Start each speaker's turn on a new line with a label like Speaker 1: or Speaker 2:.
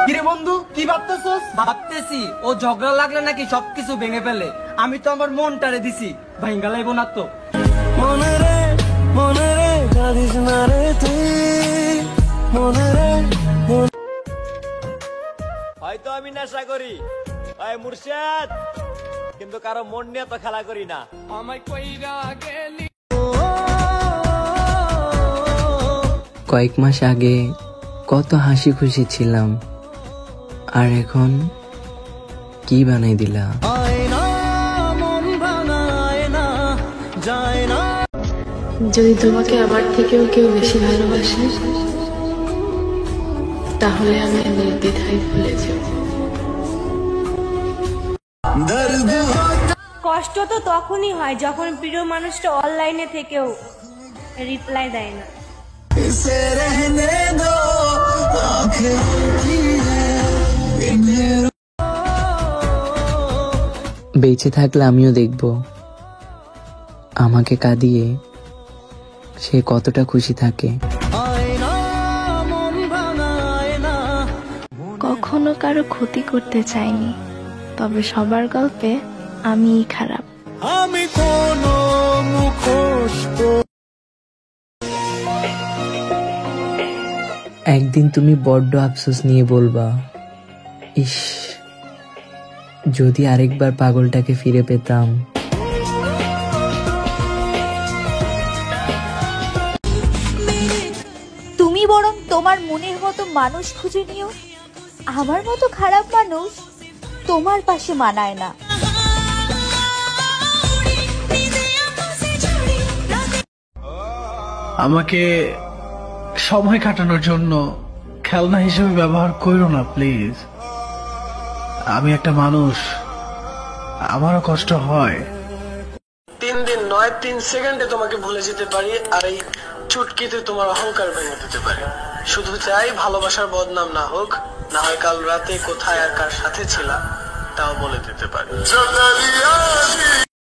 Speaker 1: কিরে বন্ধু, কি ভাবতেছস?
Speaker 2: ভাবতেছি ও ঝগড়া লাগলে নাকি সবকিছু ভেঙে ফেলে। আমি তো আমার মনটারে দিছি, ভাঙ্গা লাইব না তো।
Speaker 3: মনে রে কাঁদিস না রে তুই, মনে রে।
Speaker 4: হয়তো আমি নেশা করি ভাই মুর্শিদ, কিন্তু কারো মন নিয়ে তো খেলা করি না।
Speaker 5: কয়েক মাস আগে কত হাসি খুশি ছিলাম, আর এখন কি বানাই দিলা।
Speaker 6: যদি তোমাকে আমার থেকেও কেউ বেশি ভালোবাসে, তাহলে আমি নির্দ্বিধায় ভুলে যাব।
Speaker 7: কষ্ট তো তখনই হয় যখন প্রিয় মানুষটা অনলাইনে থেকেও রিপ্লাই দেয় না।
Speaker 5: বেঁচে থাকলে আমিও দেখব আমাকে কাঁদিয়ে সে কতটা খুশি থাকে।
Speaker 6: কখনো কারো ক্ষতি করতে চাইনি, তবে সবার গল্পে আমিই খারাপ।
Speaker 3: আমি কোনো মুখোশ
Speaker 5: একদিন তুমি বড্ড আফসোস নিয়ে বলবা, ইস যদি আরেকবার পাগলটাকে ফিরে পেতাম।
Speaker 8: তুমি বরং তোমার মনের মতো মানুষ খুঁজে নিও, আমার মতো খারাপ মানুষ তোমার পাশে মানায় না।
Speaker 9: আমাকে সময় কাটানোর জন্য খেলনা হিসেবে ব্যবহার করো না প্লিজ। আমি একটা মানুষ, আমারও কষ্ট হয়।
Speaker 3: 3 দিন নয় 3 সেকেন্ডে তোমাকে ভুলে যেতে পারি, আর এই চুটকিতে তোমার অহংকার ভেঙে দিতে পারি। শুধু চাই ভালোবাসার বদনাম না হোক, না হয় কাল রাতে কোথায় আর কার সাথে ছিলাম তাও বলে দিতে পারি।